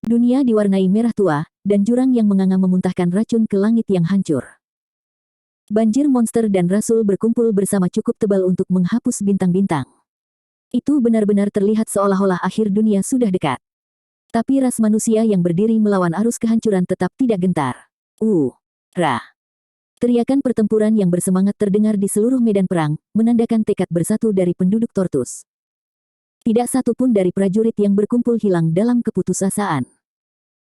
Dunia diwarnai merah tua, dan jurang yang menganga memuntahkan racun ke langit yang hancur. Banjir monster dan rasul berkumpul bersama cukup tebal untuk menghapus bintang-bintang. Itu benar-benar terlihat seolah-olah akhir dunia sudah dekat. Tapi ras manusia yang berdiri melawan arus kehancuran tetap tidak gentar. Ra! Teriakan pertempuran yang bersemangat terdengar di seluruh medan perang, menandakan tekad bersatu dari penduduk Tortus. Tidak satu pun dari prajurit yang berkumpul hilang dalam keputusasaan.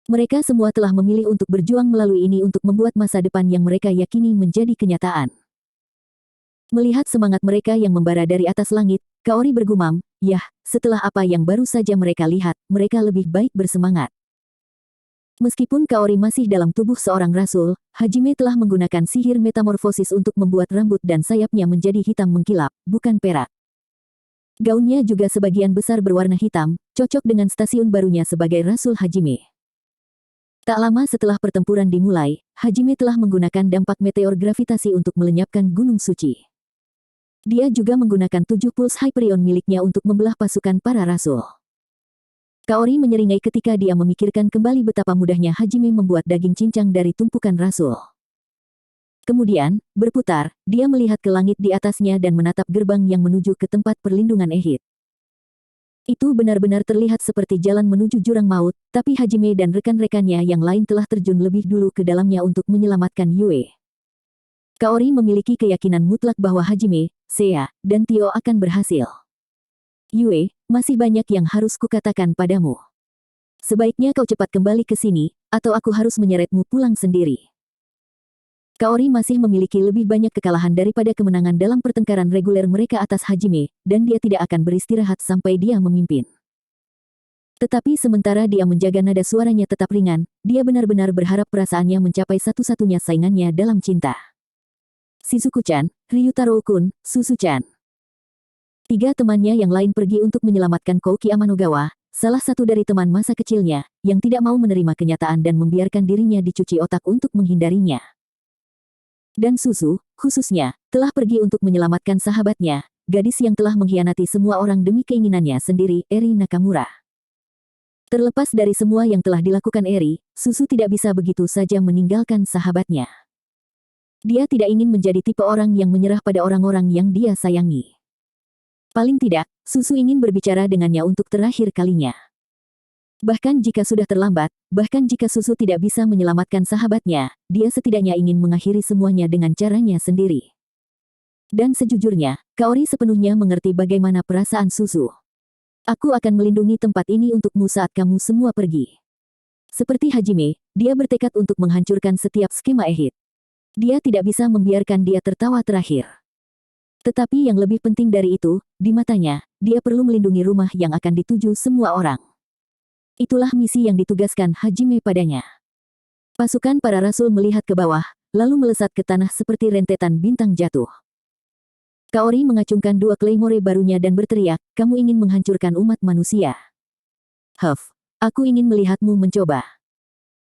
Mereka semua telah memilih untuk berjuang melalui ini untuk membuat masa depan yang mereka yakini menjadi kenyataan. Melihat semangat mereka yang membara dari atas langit, Kaori bergumam, "Yah, setelah apa yang baru saja mereka lihat, mereka lebih baik bersemangat." Meskipun Kaori masih dalam tubuh seorang rasul, Hajime telah menggunakan sihir metamorfosis untuk membuat rambut dan sayapnya menjadi hitam mengkilap, bukan perak. Gaunnya juga sebagian besar berwarna hitam, cocok dengan stasiun barunya sebagai Rasul Hajime. Tak lama setelah pertempuran dimulai, Hajime telah menggunakan dampak meteor gravitasi untuk melenyapkan Gunung Suci. Dia juga menggunakan 7 puls Hyperion miliknya untuk membelah pasukan para rasul. Kaori menyeringai ketika dia memikirkan kembali betapa mudahnya Hajime membuat daging cincang dari tumpukan rasul. Kemudian, berputar, dia melihat ke langit di atasnya dan menatap gerbang yang menuju ke tempat perlindungan Ehid. Itu benar-benar terlihat seperti jalan menuju jurang maut, tapi Hajime dan rekan-rekannya yang lain telah terjun lebih dulu ke dalamnya untuk menyelamatkan Yue. Kaori memiliki keyakinan mutlak bahwa Hajime, Seiya, dan Tio akan berhasil. Yue, masih banyak yang harus kukatakan padamu. Sebaiknya kau cepat kembali ke sini, atau aku harus menyeretmu pulang sendiri. Kaori masih memiliki lebih banyak kekalahan daripada kemenangan dalam pertengkaran reguler mereka atas Hajime, dan dia tidak akan beristirahat sampai dia memimpin. Tetapi sementara dia menjaga nada suaranya tetap ringan, dia benar-benar berharap perasaannya mencapai satu-satunya saingannya dalam cinta. Shizuku-chan, Ryutaro-kun, Susu-chan. 3 temannya yang lain pergi untuk menyelamatkan Kouki Amanogawa, salah satu dari teman masa kecilnya, yang tidak mau menerima kenyataan dan membiarkan dirinya dicuci otak untuk menghindarinya. Dan Susu, khususnya, telah pergi untuk menyelamatkan sahabatnya, gadis yang telah mengkhianati semua orang demi keinginannya sendiri, Eri Nakamura. Terlepas dari semua yang telah dilakukan Eri, Susu tidak bisa begitu saja meninggalkan sahabatnya. Dia tidak ingin menjadi tipe orang yang menyerah pada orang-orang yang dia sayangi. Paling tidak, Susu ingin berbicara dengannya untuk terakhir kalinya. Bahkan jika sudah terlambat, bahkan jika Susu tidak bisa menyelamatkan sahabatnya, dia setidaknya ingin mengakhiri semuanya dengan caranya sendiri. Dan sejujurnya, Kaori sepenuhnya mengerti bagaimana perasaan Susu. Aku akan melindungi tempat ini untukmu saat kamu semua pergi. Seperti Hajime, dia bertekad untuk menghancurkan setiap skema Ehid. Dia tidak bisa membiarkan dia tertawa terakhir. Tetapi yang lebih penting dari itu, di matanya, dia perlu melindungi rumah yang akan dituju semua orang. Itulah misi yang ditugaskan Hajime padanya. Pasukan para rasul melihat ke bawah, lalu melesat ke tanah seperti rentetan bintang jatuh. Kaori mengacungkan 2 claymore barunya dan berteriak, "Kamu ingin menghancurkan umat manusia? Aku ingin melihatmu mencoba."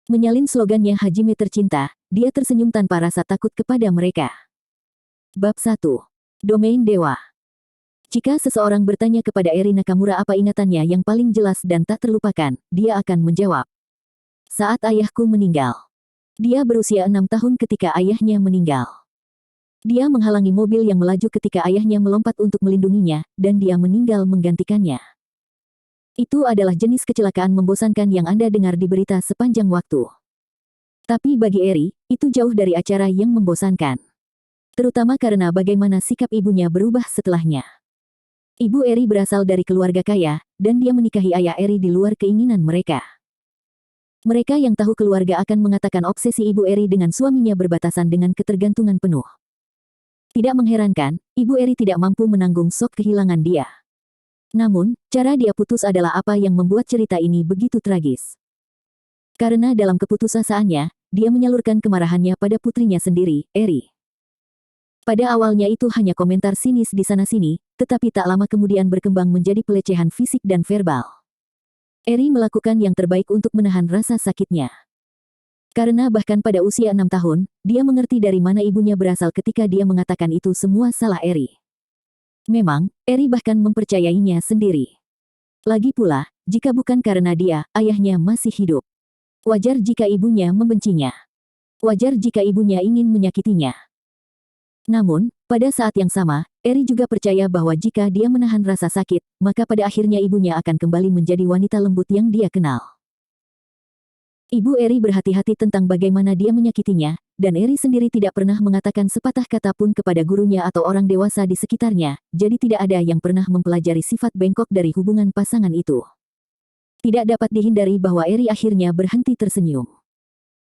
Menyalin slogannya Hajime tercinta, dia tersenyum tanpa rasa takut kepada mereka. Bab 1. Domain Dewa. Jika seseorang bertanya kepada Eri Nakamura apa ingatannya yang paling jelas dan tak terlupakan, dia akan menjawab, "Saat ayahku meninggal." Dia berusia 6 tahun ketika ayahnya meninggal. Dia menghalangi mobil yang melaju ketika ayahnya melompat untuk melindunginya, dan dia meninggal menggantikannya. Itu adalah jenis kecelakaan membosankan yang Anda dengar di berita sepanjang waktu. Tapi bagi Eri, itu jauh dari acara yang membosankan. Terutama karena bagaimana sikap ibunya berubah setelahnya. Ibu Eri berasal dari keluarga kaya, dan dia menikahi ayah Eri di luar keinginan mereka. Mereka yang tahu keluarga akan mengatakan obsesi Ibu Eri dengan suaminya berbatasan dengan ketergantungan penuh. Tidak mengherankan, Ibu Eri tidak mampu menanggung shock kehilangan dia. Namun, cara dia putus adalah apa yang membuat cerita ini begitu tragis. Karena dalam keputusasaannya, dia menyalurkan kemarahannya pada putrinya sendiri, Eri. Pada awalnya itu hanya komentar sinis di sana-sini, tetapi tak lama kemudian berkembang menjadi pelecehan fisik dan verbal. Eri melakukan yang terbaik untuk menahan rasa sakitnya. Karena bahkan pada usia 6 tahun, dia mengerti dari mana ibunya berasal ketika dia mengatakan itu semua salah Eri. Memang, Eri bahkan mempercayainya sendiri. Lagi pula, jika bukan karena dia, ayahnya masih hidup. Wajar jika ibunya membencinya. Wajar jika ibunya ingin menyakitinya. Namun, pada saat yang sama, Eri juga percaya bahwa jika dia menahan rasa sakit, maka pada akhirnya ibunya akan kembali menjadi wanita lembut yang dia kenal. Ibu Eri berhati-hati tentang bagaimana dia menyakitinya, dan Eri sendiri tidak pernah mengatakan sepatah kata pun kepada gurunya atau orang dewasa di sekitarnya, jadi tidak ada yang pernah mempelajari sifat bengkok dari hubungan pasangan itu. Tidak dapat dihindari bahwa Eri akhirnya berhenti tersenyum.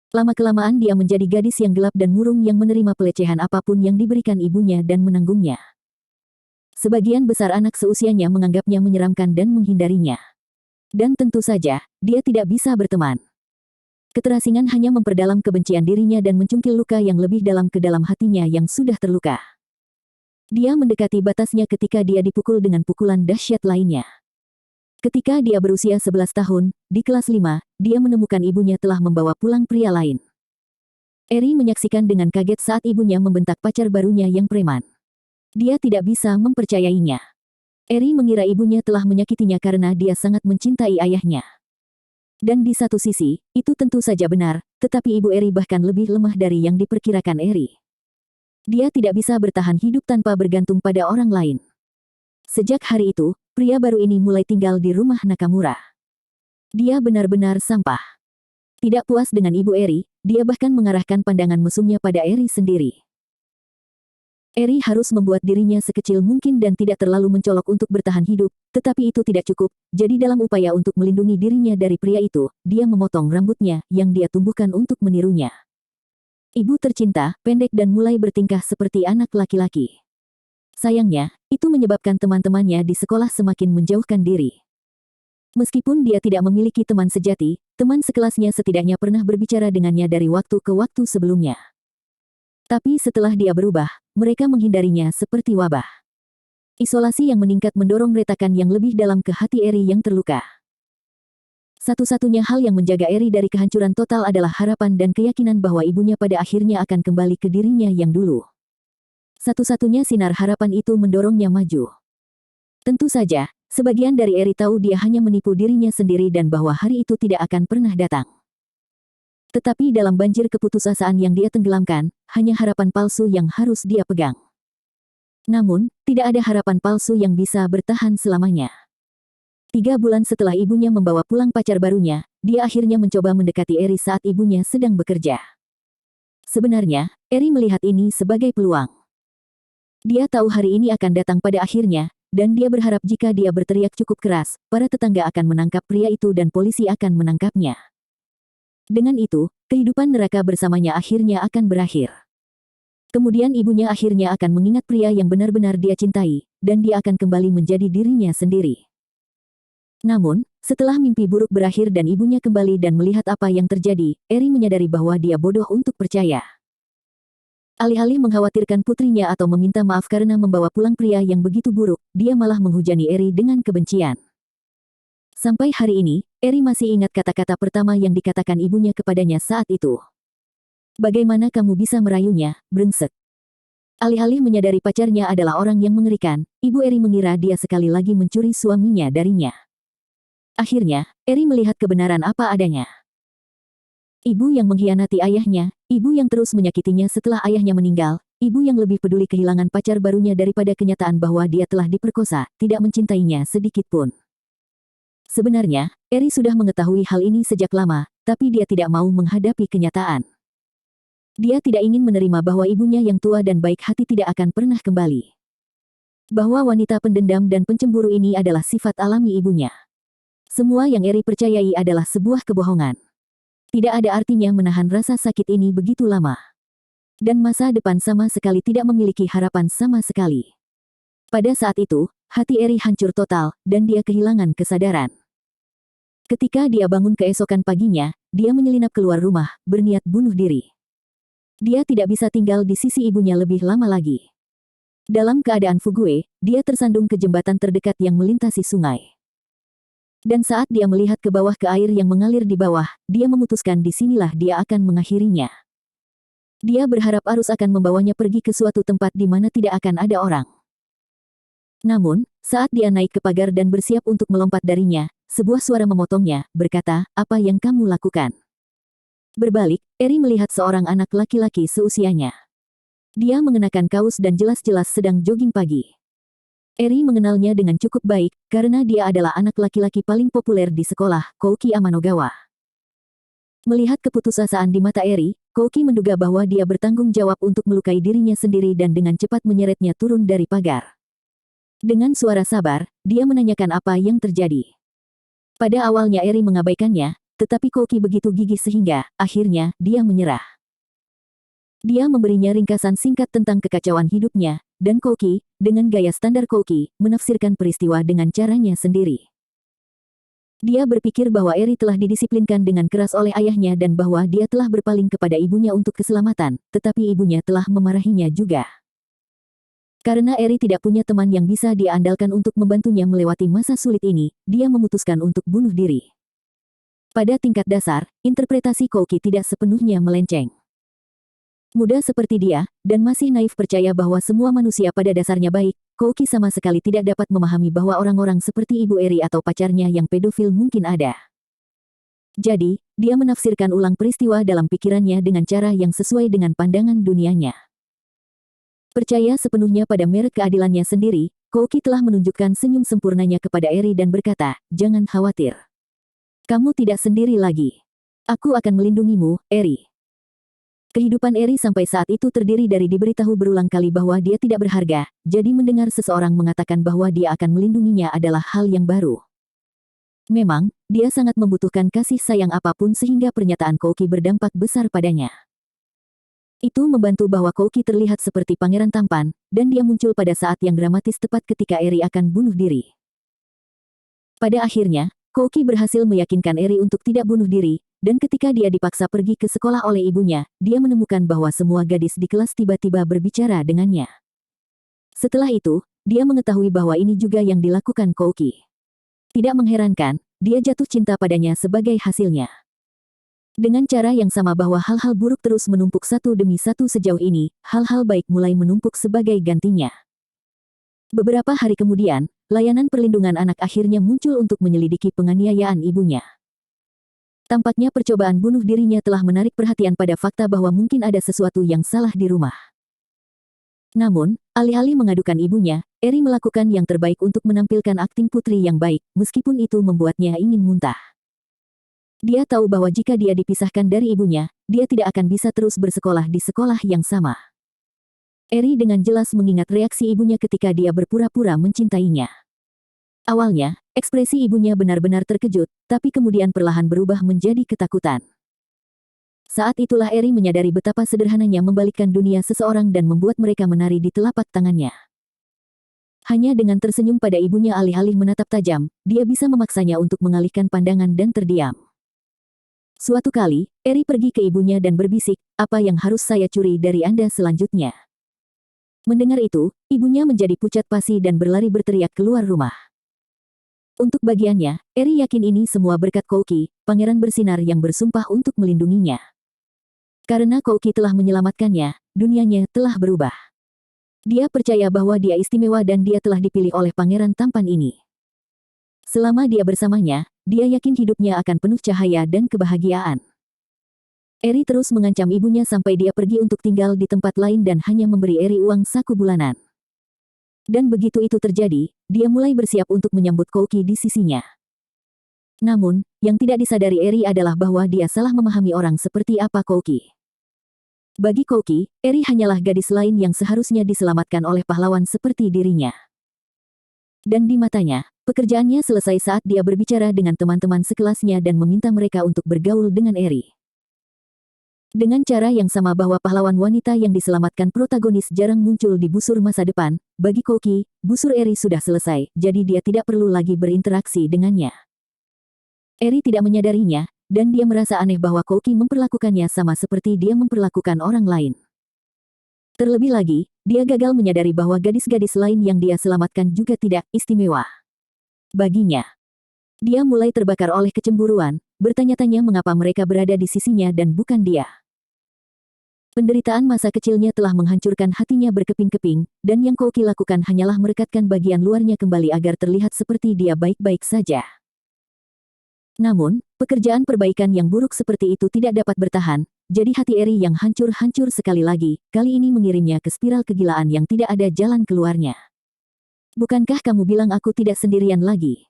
Lama-kelamaan dia menjadi gadis yang gelap dan murung yang menerima pelecehan apapun yang diberikan ibunya dan menanggungnya. Sebagian besar anak seusianya menganggapnya menyeramkan dan menghindarinya. Dan tentu saja, dia tidak bisa berteman. Keterasingan hanya memperdalam kebencian dirinya dan mencungkil luka yang lebih dalam ke dalam hatinya yang sudah terluka. Dia mendekati batasnya ketika dia dipukul dengan pukulan dahsyat lainnya. Ketika dia berusia 11 tahun, di kelas 5, dia menemukan ibunya telah membawa pulang pria lain. Eri menyaksikan dengan kaget saat ibunya membentak pacar barunya yang preman. Dia tidak bisa mempercayainya. Eri mengira ibunya telah menyakitinya karena dia sangat mencintai ayahnya. Dan di satu sisi, itu tentu saja benar, tetapi ibu Eri bahkan lebih lemah dari yang diperkirakan Eri. Dia tidak bisa bertahan hidup tanpa bergantung pada orang lain. Sejak hari itu, pria baru ini mulai tinggal di rumah Nakamura. Dia benar-benar sampah. Tidak puas dengan ibu Eri, dia bahkan mengarahkan pandangan mesumnya pada Eri sendiri. Eri harus membuat dirinya sekecil mungkin dan tidak terlalu mencolok untuk bertahan hidup, tetapi itu tidak cukup, jadi dalam upaya untuk melindungi dirinya dari pria itu, dia memotong rambutnya yang dia tumbuhkan untuk menirunya. Ibu tercinta, pendek dan mulai bertingkah seperti anak laki-laki. Sayangnya, itu menyebabkan teman-temannya di sekolah semakin menjauhkan diri. Meskipun dia tidak memiliki teman sejati, teman sekelasnya setidaknya pernah berbicara dengannya dari waktu ke waktu sebelumnya. Tapi setelah dia berubah, mereka menghindarinya seperti wabah. Isolasi yang meningkat mendorong retakan yang lebih dalam ke hati Eri yang terluka. Satu-satunya hal yang menjaga Eri dari kehancuran total adalah harapan dan keyakinan bahwa ibunya pada akhirnya akan kembali ke dirinya yang dulu. Satu-satunya sinar harapan itu mendorongnya maju. Tentu saja, sebagian dari Eri tahu dia hanya menipu dirinya sendiri dan bahwa hari itu tidak akan pernah datang. Tetapi dalam banjir keputusasaan yang dia tenggelamkan, hanya harapan palsu yang harus dia pegang. Namun, tidak ada harapan palsu yang bisa bertahan selamanya. 3 bulan setelah ibunya membawa pulang pacar barunya, dia akhirnya mencoba mendekati Eri saat ibunya sedang bekerja. Sebenarnya, Eri melihat ini sebagai peluang. Dia tahu hari ini akan datang pada akhirnya, dan dia berharap jika dia berteriak cukup keras, para tetangga akan menangkap pria itu dan polisi akan menangkapnya. Dengan itu, kehidupan neraka bersamanya akhirnya akan berakhir. Kemudian ibunya akhirnya akan mengingat pria yang benar-benar dia cintai, dan dia akan kembali menjadi dirinya sendiri. Namun, setelah mimpi buruk berakhir dan ibunya kembali dan melihat apa yang terjadi, Eri menyadari bahwa dia bodoh untuk percaya. Alih-alih mengkhawatirkan putrinya atau meminta maaf karena membawa pulang pria yang begitu buruk, dia malah menghujani Eri dengan kebencian. Sampai hari ini, Eri masih ingat kata-kata pertama yang dikatakan ibunya kepadanya saat itu. Bagaimana kamu bisa merayunya, brengsek? Alih-alih menyadari pacarnya adalah orang yang mengerikan, ibu Eri mengira dia sekali lagi mencuri suaminya darinya. Akhirnya, Eri melihat kebenaran apa adanya. Ibu yang mengkhianati ayahnya, ibu yang terus menyakitinya setelah ayahnya meninggal, ibu yang lebih peduli kehilangan pacar barunya daripada kenyataan bahwa dia telah diperkosa, tidak mencintainya sedikit pun. Sebenarnya, Eri sudah mengetahui hal ini sejak lama, tapi dia tidak mau menghadapi kenyataan. Dia tidak ingin menerima bahwa ibunya yang tua dan baik hati tidak akan pernah kembali. Bahwa wanita pendendam dan pencemburu ini adalah sifat alami ibunya. Semua yang Eri percayai adalah sebuah kebohongan. Tidak ada artinya menahan rasa sakit ini begitu lama. Dan masa depan sama sekali tidak memiliki harapan sama sekali. Pada saat itu, hati Eri hancur total, dan dia kehilangan kesadaran. Ketika dia bangun keesokan paginya, dia menyelinap keluar rumah, berniat bunuh diri. Dia tidak bisa tinggal di sisi ibunya lebih lama lagi. Dalam keadaan fugue, dia tersandung ke jembatan terdekat yang melintasi sungai. Dan saat dia melihat ke bawah ke air yang mengalir di bawah, dia memutuskan di sinilah dia akan mengakhirinya. Dia berharap arus akan membawanya pergi ke suatu tempat di mana tidak akan ada orang. Namun, saat dia naik ke pagar dan bersiap untuk melompat darinya, sebuah suara memotongnya, berkata, "Apa yang kamu lakukan?" Berbalik, Eri melihat seorang anak laki-laki seusianya. Dia mengenakan kaos dan jelas-jelas sedang jogging pagi. Eri mengenalnya dengan cukup baik, karena dia adalah anak laki-laki paling populer di sekolah, Kouki Amanogawa. Melihat keputusasaan di mata Eri, Kouki menduga bahwa dia bertanggung jawab untuk melukai dirinya sendiri dan dengan cepat menyeretnya turun dari pagar. Dengan suara sabar, dia menanyakan apa yang terjadi. Pada awalnya Eri mengabaikannya, tetapi Kouki begitu gigih sehingga, akhirnya, dia menyerah. Dia memberinya ringkasan singkat tentang kekacauan hidupnya, dan Kouki, dengan gaya standar Kouki, menafsirkan peristiwa dengan caranya sendiri. Dia berpikir bahwa Eri telah didisiplinkan dengan keras oleh ayahnya dan bahwa dia telah berpaling kepada ibunya untuk keselamatan, tetapi ibunya telah memarahinya juga. Karena Eri tidak punya teman yang bisa dia andalkan untuk membantunya melewati masa sulit ini, dia memutuskan untuk bunuh diri. Pada tingkat dasar, interpretasi Kouki tidak sepenuhnya melenceng. Muda seperti dia, dan masih naif percaya bahwa semua manusia pada dasarnya baik, Kouki sama sekali tidak dapat memahami bahwa orang-orang seperti ibu Eri atau pacarnya yang pedofil mungkin ada. Jadi, dia menafsirkan ulang peristiwa dalam pikirannya dengan cara yang sesuai dengan pandangan dunianya. Percaya sepenuhnya pada merek keadilannya sendiri, Kouki telah menunjukkan senyum sempurnanya kepada Eri dan berkata, "Jangan khawatir. Kamu tidak sendiri lagi. Aku akan melindungimu, Eri." Kehidupan Eri sampai saat itu terdiri dari diberitahu berulang kali bahwa dia tidak berharga, jadi mendengar seseorang mengatakan bahwa dia akan melindunginya adalah hal yang baru. Memang, dia sangat membutuhkan kasih sayang apapun sehingga pernyataan Kouki berdampak besar padanya. Itu membantu bahwa Kouki terlihat seperti pangeran tampan, dan dia muncul pada saat yang dramatis tepat ketika Eri akan bunuh diri. Pada akhirnya, Kouki berhasil meyakinkan Eri untuk tidak bunuh diri, dan ketika dia dipaksa pergi ke sekolah oleh ibunya, dia menemukan bahwa semua gadis di kelas tiba-tiba berbicara dengannya. Setelah itu, dia mengetahui bahwa ini juga yang dilakukan Kouki. Tidak mengherankan, dia jatuh cinta padanya sebagai hasilnya. Dengan cara yang sama bahwa hal-hal buruk terus menumpuk satu demi satu sejauh ini, hal-hal baik mulai menumpuk sebagai gantinya. Beberapa hari kemudian, layanan perlindungan anak akhirnya muncul untuk menyelidiki penganiayaan ibunya. Tampaknya percobaan bunuh dirinya telah menarik perhatian pada fakta bahwa mungkin ada sesuatu yang salah di rumah. Namun, alih-alih mengadukan ibunya, Eri melakukan yang terbaik untuk menampilkan akting putri yang baik, meskipun itu membuatnya ingin muntah. Dia tahu bahwa jika dia dipisahkan dari ibunya, dia tidak akan bisa terus bersekolah di sekolah yang sama. Eri dengan jelas mengingat reaksi ibunya ketika dia berpura-pura mencintainya. Awalnya, ekspresi ibunya benar-benar terkejut, tapi kemudian perlahan berubah menjadi ketakutan. Saat itulah Eri menyadari betapa sederhananya membalikkan dunia seseorang dan membuat mereka menari di telapak tangannya. Hanya dengan tersenyum pada ibunya alih-alih menatap tajam, dia bisa memaksanya untuk mengalihkan pandangan dan terdiam. Suatu kali, Eri pergi ke ibunya dan berbisik, "Apa yang harus saya curi dari Anda selanjutnya?" Mendengar itu, ibunya menjadi pucat pasi dan berlari berteriak keluar rumah. Untuk bagiannya, Eri yakin ini semua berkat Kouki, pangeran bersinar yang bersumpah untuk melindunginya. Karena Kouki telah menyelamatkannya, dunianya telah berubah. Dia percaya bahwa dia istimewa dan dia telah dipilih oleh pangeran tampan ini. Selama dia bersamanya, dia yakin hidupnya akan penuh cahaya dan kebahagiaan. Eri terus mengancam ibunya sampai dia pergi untuk tinggal di tempat lain dan hanya memberi Eri uang saku bulanan. Dan begitu itu terjadi, dia mulai bersiap untuk menyambut Kouki di sisinya. Namun, yang tidak disadari Eri adalah bahwa dia salah memahami orang seperti apa Kouki. Bagi Kouki, Eri hanyalah gadis lain yang seharusnya diselamatkan oleh pahlawan seperti dirinya. Dan di matanya, pekerjaannya selesai saat dia berbicara dengan teman-teman sekelasnya dan meminta mereka untuk bergaul dengan Eri. Dengan cara yang sama bahwa pahlawan wanita yang diselamatkan protagonis jarang muncul di busur masa depan, bagi Kouki, busur Eri sudah selesai, jadi dia tidak perlu lagi berinteraksi dengannya. Eri tidak menyadarinya, dan dia merasa aneh bahwa Kouki memperlakukannya sama seperti dia memperlakukan orang lain. Terlebih lagi, dia gagal menyadari bahwa gadis-gadis lain yang dia selamatkan juga tidak istimewa. Baginya, dia mulai terbakar oleh kecemburuan, bertanya-tanya mengapa mereka berada di sisinya dan bukan dia. Penderitaan masa kecilnya telah menghancurkan hatinya berkeping-keping, dan yang Kouki lakukan hanyalah merekatkan bagian luarnya kembali agar terlihat seperti dia baik-baik saja. Namun, pekerjaan perbaikan yang buruk seperti itu tidak dapat bertahan, jadi hati Eri yang hancur-hancur sekali lagi, kali ini mengirimnya ke spiral kegilaan yang tidak ada jalan keluarnya. Bukankah kamu bilang aku tidak sendirian lagi?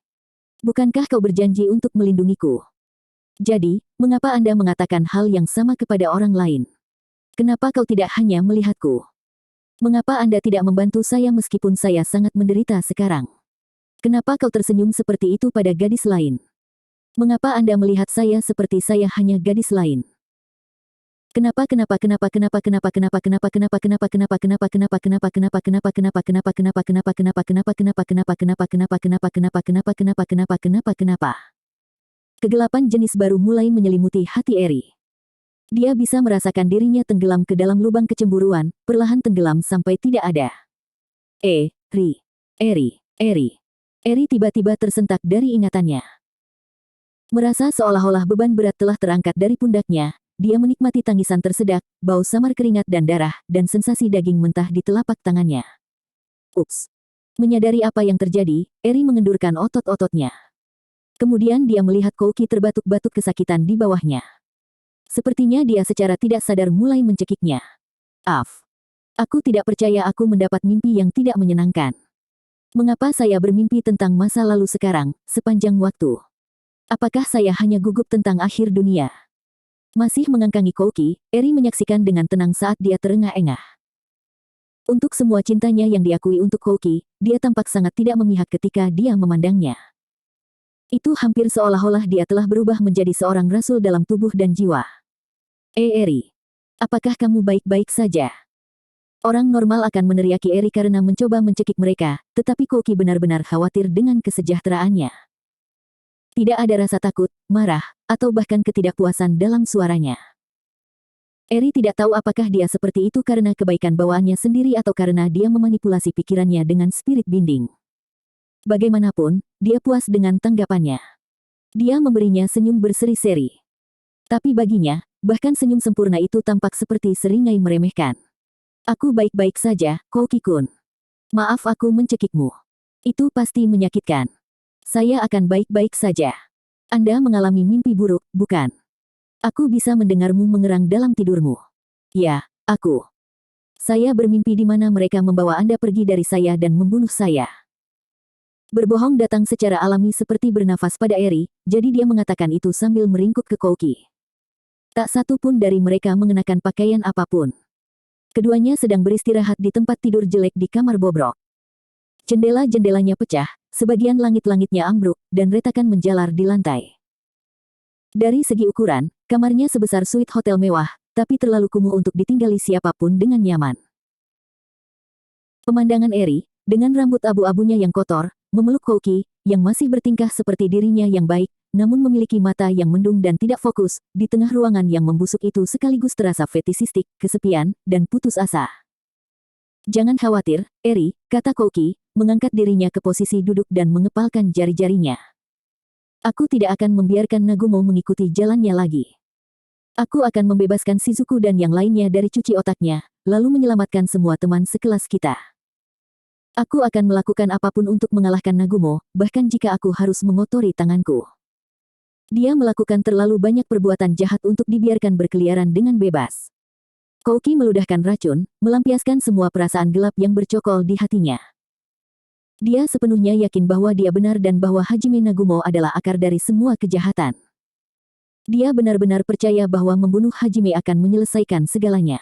Bukankah kau berjanji untuk melindungiku? Jadi, mengapa Anda mengatakan hal yang sama kepada orang lain? Kenapa kau tidak hanya melihatku? Mengapa Anda tidak membantu saya meskipun saya sangat menderita sekarang? Kenapa kau tersenyum seperti itu pada gadis lain? Mengapa Anda melihat saya seperti saya hanya gadis lain? Kenapa Kegelapan jenis baru mulai menyelimuti hati Eri. Dia bisa merasakan dirinya tenggelam ke dalam lubang kecemburuan, perlahan tenggelam sampai tidak ada. Eri tiba-tiba tersentak dari ingatannya. Merasa seolah-olah beban berat telah terangkat dari pundaknya, dia menikmati tangisan tersedak, bau samar keringat dan darah, dan sensasi daging mentah di telapak tangannya. Ups! Menyadari apa yang terjadi, Eri mengendurkan otot-ototnya. Kemudian dia melihat Kouki terbatuk-batuk kesakitan di bawahnya. Sepertinya dia secara tidak sadar mulai mencekiknya. Aku tidak percaya aku mendapat mimpi yang tidak menyenangkan. Mengapa saya bermimpi tentang masa lalu sekarang, sepanjang waktu? Apakah saya hanya gugup tentang akhir dunia? Masih mengangkangi Kouki, Eri menyaksikan dengan tenang saat dia terengah-engah. Untuk semua cintanya yang diakui untuk Kouki, dia tampak sangat tidak memihak ketika dia memandangnya. Itu hampir seolah-olah dia telah berubah menjadi seorang rasul dalam tubuh dan jiwa. Eri, apakah kamu baik-baik saja? Orang normal akan meneriaki Eri karena mencoba mencekik mereka, tetapi Kouki benar-benar khawatir dengan kesejahteraannya. Tidak ada rasa takut, marah, atau bahkan ketidakpuasan dalam suaranya. Eri tidak tahu apakah dia seperti itu karena kebaikan bawaannya sendiri atau karena dia memanipulasi pikirannya dengan spirit binding. Bagaimanapun, dia puas dengan tanggapannya. Dia memberinya senyum berseri-seri. Tapi baginya, bahkan senyum sempurna itu tampak seperti seringai meremehkan. Aku baik-baik saja, Kouki-kun. Maaf aku mencekikmu. Itu pasti menyakitkan. Saya akan baik-baik saja. Anda mengalami mimpi buruk, bukan? Aku bisa mendengarmu mengerang dalam tidurmu. Ya, aku. Saya bermimpi di mana mereka membawa Anda pergi dari saya dan membunuh saya. Berbohong datang secara alami seperti bernafas pada Eri, jadi dia mengatakan itu sambil meringkuk ke Kouki. Tak satu pun dari mereka mengenakan pakaian apapun. Keduanya sedang beristirahat di tempat tidur jelek di kamar bobrok. Jendela-jendelanya pecah, sebagian langit-langitnya ambruk, dan retakan menjalar di lantai. Dari segi ukuran, kamarnya sebesar suite hotel mewah, tapi terlalu kumuh untuk ditinggali siapapun dengan nyaman. Pemandangan Eri, dengan rambut abu-abunya yang kotor, memeluk Kouki, yang masih bertingkah seperti dirinya yang baik, namun memiliki mata yang mendung dan tidak fokus, di tengah ruangan yang membusuk itu sekaligus terasa fetisistik, kesepian, dan putus asa. Jangan khawatir, Eri, kata Kouki, mengangkat dirinya ke posisi duduk dan mengepalkan jari-jarinya. Aku tidak akan membiarkan Nagumo mengikuti jalannya lagi. Aku akan membebaskan Shizuku dan yang lainnya dari cuci otaknya, lalu menyelamatkan semua teman sekelas kita. Aku akan melakukan apapun untuk mengalahkan Nagumo, bahkan jika aku harus mengotori tanganku. Dia melakukan terlalu banyak perbuatan jahat untuk dibiarkan berkeliaran dengan bebas. Kouki meludahkan racun, melampiaskan semua perasaan gelap yang bercokol di hatinya. Dia sepenuhnya yakin bahwa dia benar dan bahwa Hajime Nagumo adalah akar dari semua kejahatan. Dia benar-benar percaya bahwa membunuh Hajime akan menyelesaikan segalanya.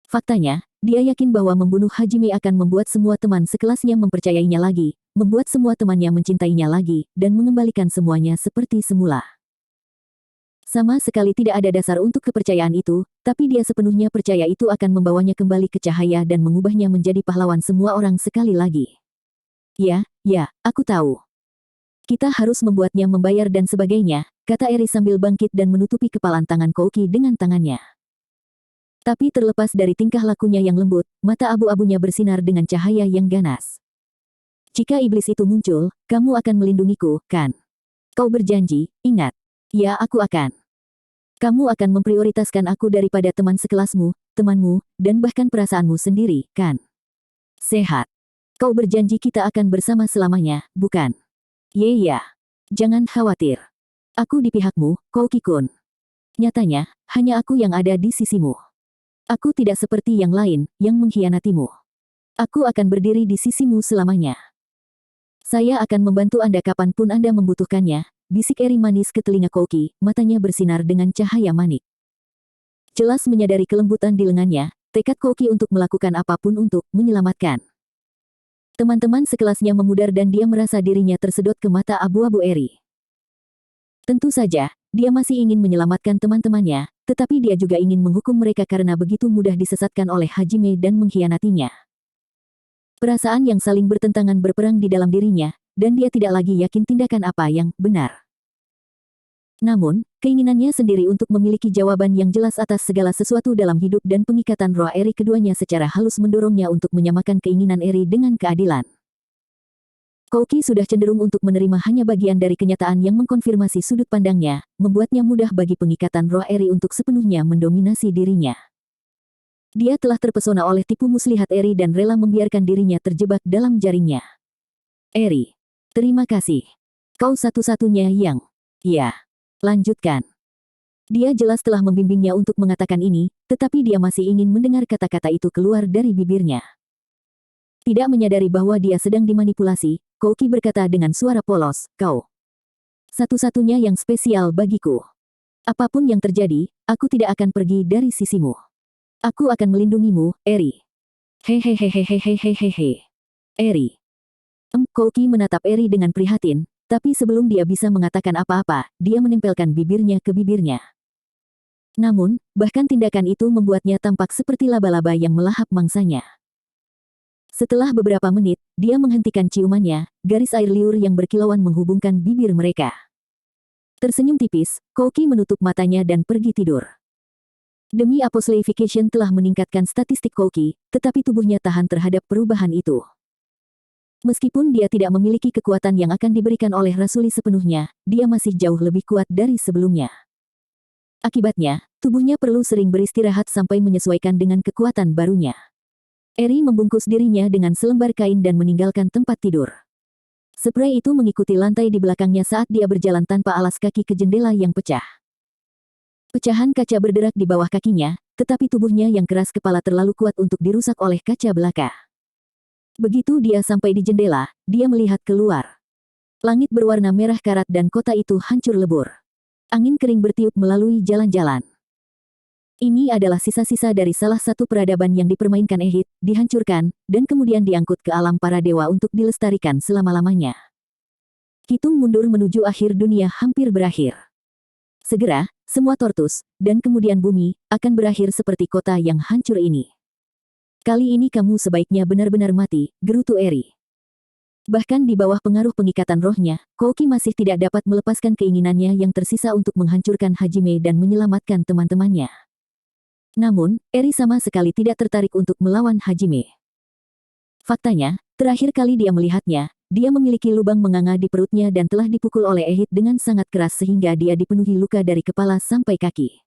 Faktanya, dia yakin bahwa membunuh Hajime akan membuat semua teman sekelasnya mempercayainya lagi, membuat semua temannya mencintainya lagi, dan mengembalikan semuanya seperti semula. Sama sekali tidak ada dasar untuk kepercayaan itu, tapi dia sepenuhnya percaya itu akan membawanya kembali ke cahaya dan mengubahnya menjadi pahlawan semua orang sekali lagi. Ya, aku tahu. Kita harus membuatnya membayar dan sebagainya, kata Eri sambil bangkit dan menutupi kepalan tangan Kouki dengan tangannya. Tapi terlepas dari tingkah lakunya yang lembut, mata abu-abunya bersinar dengan cahaya yang ganas. Jika iblis itu muncul, kamu akan melindungiku, kan? Kau berjanji, ingat. Ya, aku akan. Kamu akan memprioritaskan aku daripada teman sekelasmu, temanmu, dan bahkan perasaanmu sendiri, kan? Sehat. Kau berjanji kita akan bersama selamanya, bukan? Ya. Jangan khawatir. Aku di pihakmu, Kouki-kun. Nyatanya, hanya aku yang ada di sisimu. Aku tidak seperti yang lain, yang mengkhianatimu. Aku akan berdiri di sisimu selamanya. Saya akan membantu Anda kapanpun Anda membutuhkannya, bisik Eri manis ke telinga Kouki, matanya bersinar dengan cahaya manik. Jelas menyadari kelembutan di lengannya, tekad Kouki untuk melakukan apapun untuk menyelamatkan. Teman-teman sekelasnya memudar dan dia merasa dirinya tersedot ke mata abu-abu Eri. Tentu saja, dia masih ingin menyelamatkan teman-temannya, tetapi dia juga ingin menghukum mereka karena begitu mudah disesatkan oleh Hajime dan mengkhianatinya. Perasaan yang saling bertentangan berperang di dalam dirinya, dan dia tidak lagi yakin tindakan apa yang benar. Namun, keinginannya sendiri untuk memiliki jawaban yang jelas atas segala sesuatu dalam hidup dan pengikatan roh Eri keduanya secara halus mendorongnya untuk menyamakan keinginan Eri dengan keadilan. Kouki sudah cenderung untuk menerima hanya bagian dari kenyataan yang mengkonfirmasi sudut pandangnya, membuatnya mudah bagi pengikatan roh Eri untuk sepenuhnya mendominasi dirinya. Dia telah terpesona oleh tipu muslihat Eri dan rela membiarkan dirinya terjebak dalam jaringnya. Eri, terima kasih. Kau satu-satunya yang... Ya, lanjutkan. Dia jelas telah membimbingnya untuk mengatakan ini, tetapi dia masih ingin mendengar kata-kata itu keluar dari bibirnya. Tidak menyadari bahwa dia sedang dimanipulasi, Kouki berkata dengan suara polos, kau satu-satunya yang spesial bagiku. Apapun yang terjadi, aku tidak akan pergi dari sisimu. Aku akan melindungimu, Eri. Hehehehehehehehe. Eri. Kouki menatap Eri dengan prihatin, tapi sebelum dia bisa mengatakan apa-apa, dia menempelkan bibirnya ke bibirnya. Namun, bahkan tindakan itu membuatnya tampak seperti laba-laba yang melahap mangsanya. Setelah beberapa menit, dia menghentikan ciumannya, garis air liur yang berkilauan menghubungkan bibir mereka. Tersenyum tipis, Kouki menutup matanya dan pergi tidur. Demi aposleification telah meningkatkan statistik Kouki, tetapi tubuhnya tahan terhadap perubahan itu. Meskipun dia tidak memiliki kekuatan yang akan diberikan oleh Rasuli sepenuhnya, dia masih jauh lebih kuat dari sebelumnya. Akibatnya, tubuhnya perlu sering beristirahat sampai menyesuaikan dengan kekuatan barunya. Eri membungkus dirinya dengan selembar kain dan meninggalkan tempat tidur. Spray itu mengikuti lantai di belakangnya saat dia berjalan tanpa alas kaki ke jendela yang pecah. Pecahan kaca berderak di bawah kakinya, tetapi tubuhnya yang keras kepala terlalu kuat untuk dirusak oleh kaca belaka. Begitu dia sampai di jendela, dia melihat keluar. Langit berwarna merah karat dan kota itu hancur lebur. Angin kering bertiup melalui jalan-jalan. Ini adalah sisa-sisa dari salah satu peradaban yang dipermainkan Ehit, dihancurkan, dan kemudian diangkut ke alam para dewa untuk dilestarikan selama-lamanya. Hitung mundur menuju akhir dunia hampir berakhir. Segera, semua tortus, dan kemudian bumi, akan berakhir seperti kota yang hancur ini. Kali ini kamu sebaiknya benar-benar mati, gerutu Eri. Bahkan di bawah pengaruh pengikatan rohnya, Kouki masih tidak dapat melepaskan keinginannya yang tersisa untuk menghancurkan Hajime dan menyelamatkan teman-temannya. Namun, Eri sama sekali tidak tertarik untuk melawan Hajime. Faktanya, terakhir kali dia melihatnya, dia memiliki lubang menganga di perutnya dan telah dipukul oleh Ehit dengan sangat keras sehingga dia dipenuhi luka dari kepala sampai kaki.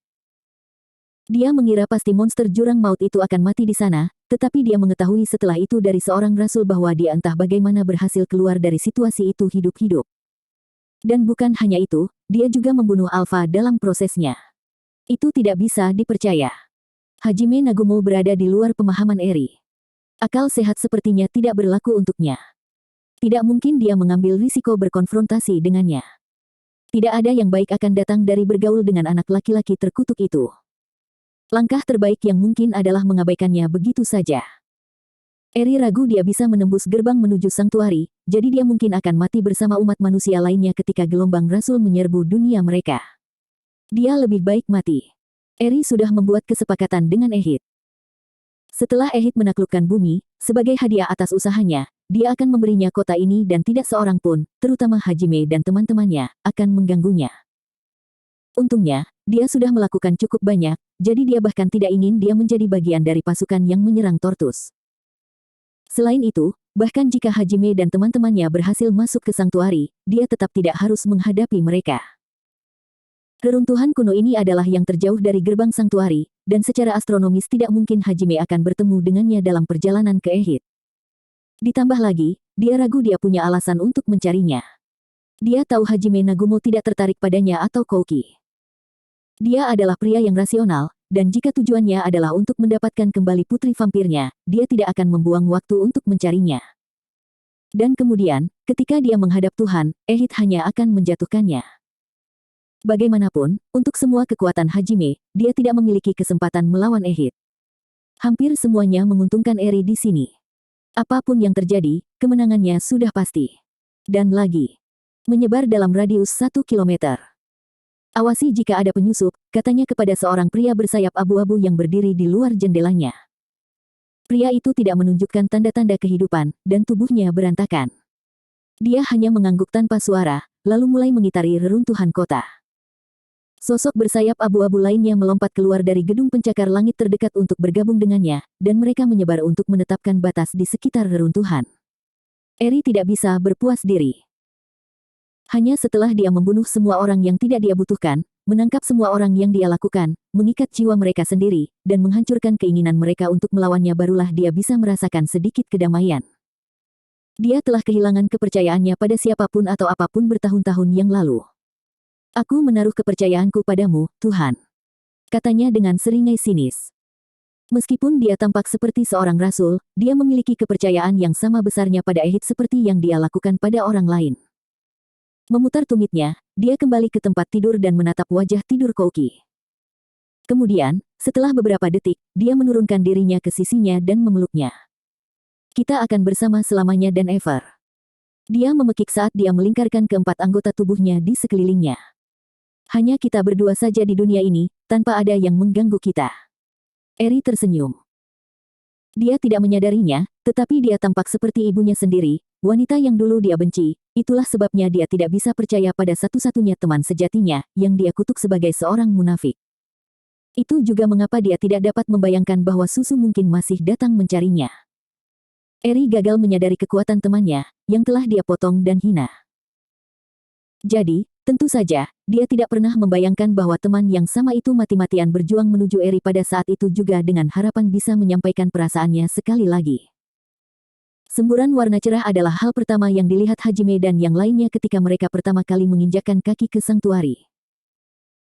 Dia mengira pasti monster jurang maut itu akan mati di sana, tetapi dia mengetahui setelah itu dari seorang rasul bahwa dia entah bagaimana berhasil keluar dari situasi itu hidup-hidup. Dan bukan hanya itu, dia juga membunuh Alpha dalam prosesnya. Itu tidak bisa dipercaya. Hajime Nagumo berada di luar pemahaman Eri. Akal sehat sepertinya tidak berlaku untuknya. Tidak mungkin dia mengambil risiko berkonfrontasi dengannya. Tidak ada yang baik akan datang dari bergaul dengan anak laki-laki terkutuk itu. Langkah terbaik yang mungkin adalah mengabaikannya begitu saja. Eri ragu dia bisa menembus gerbang menuju Sanktuari, jadi dia mungkin akan mati bersama umat manusia lainnya ketika gelombang rasul menyerbu dunia mereka. Dia lebih baik mati. Eri sudah membuat kesepakatan dengan Ehit. Setelah Ehit menaklukkan bumi, sebagai hadiah atas usahanya, dia akan memberinya kota ini dan tidak seorang pun, terutama Hajime dan teman-temannya, akan mengganggunya. Untungnya, dia sudah melakukan cukup banyak, jadi dia bahkan tidak ingin dia menjadi bagian dari pasukan yang menyerang Tortus. Selain itu, bahkan jika Hajime dan teman-temannya berhasil masuk ke Sanktuari, dia tetap tidak harus menghadapi mereka. Reruntuhan kuno ini adalah yang terjauh dari gerbang Sanktuari, dan secara astronomis tidak mungkin Hajime akan bertemu dengannya dalam perjalanan ke Ehit. Ditambah lagi, dia ragu dia punya alasan untuk mencarinya. Dia tahu Hajime Nagumo tidak tertarik padanya atau Kouki. Dia adalah pria yang rasional, dan jika tujuannya adalah untuk mendapatkan kembali putri vampirnya, dia tidak akan membuang waktu untuk mencarinya. Dan kemudian, ketika dia menghadap Tuhan, Ehit hanya akan menjatuhkannya. Bagaimanapun, untuk semua kekuatan Hajime, dia tidak memiliki kesempatan melawan Ehit. Hampir semuanya menguntungkan Eri di sini. Apapun yang terjadi, kemenangannya sudah pasti. Dan lagi. Menyebar dalam radius 1 kilometer. Awasi jika ada penyusup, katanya kepada seorang pria bersayap abu-abu yang berdiri di luar jendelanya. Pria itu tidak menunjukkan tanda-tanda kehidupan, dan tubuhnya berantakan. Dia hanya mengangguk tanpa suara, lalu mulai mengitari reruntuhan kota. Sosok bersayap abu-abu lainnya melompat keluar dari gedung pencakar langit terdekat untuk bergabung dengannya, dan mereka menyebar untuk menetapkan batas di sekitar reruntuhan. Eri tidak bisa berpuas diri. Hanya setelah dia membunuh semua orang yang tidak dia butuhkan, menangkap semua orang yang dia lakukan, mengikat jiwa mereka sendiri, dan menghancurkan keinginan mereka untuk melawannya barulah dia bisa merasakan sedikit kedamaian. Dia telah kehilangan kepercayaannya pada siapapun atau apapun bertahun-tahun yang lalu. Aku menaruh kepercayaanku padamu, Tuhan. Katanya dengan seringai sinis. Meskipun dia tampak seperti seorang rasul, dia memiliki kepercayaan yang sama besarnya pada Ehit seperti yang dia lakukan pada orang lain. Memutar tumitnya, dia kembali ke tempat tidur dan menatap wajah tidur Kouki. Kemudian, setelah beberapa detik, dia menurunkan dirinya ke sisinya dan memeluknya. Kita akan bersama selamanya dan ever. Dia memekik saat dia melingkarkan keempat anggota tubuhnya di sekelilingnya. Hanya kita berdua saja di dunia ini, tanpa ada yang mengganggu kita. Eri tersenyum. Dia tidak menyadarinya, tetapi dia tampak seperti ibunya sendiri, wanita yang dulu dia benci. Itulah sebabnya dia tidak bisa percaya pada satu-satunya teman sejatinya, yang dia kutuk sebagai seorang munafik. Itu juga mengapa dia tidak dapat membayangkan bahwa Susu mungkin masih datang mencarinya. Eri gagal menyadari kekuatan temannya, yang telah dia potong dan hina. Jadi, tentu saja, dia tidak pernah membayangkan bahwa teman yang sama itu mati-matian berjuang menuju Eri pada saat itu juga dengan harapan bisa menyampaikan perasaannya sekali lagi. Semburan warna cerah adalah hal pertama yang dilihat Hajime dan yang lainnya ketika mereka pertama kali menginjakkan kaki ke Sanctuary.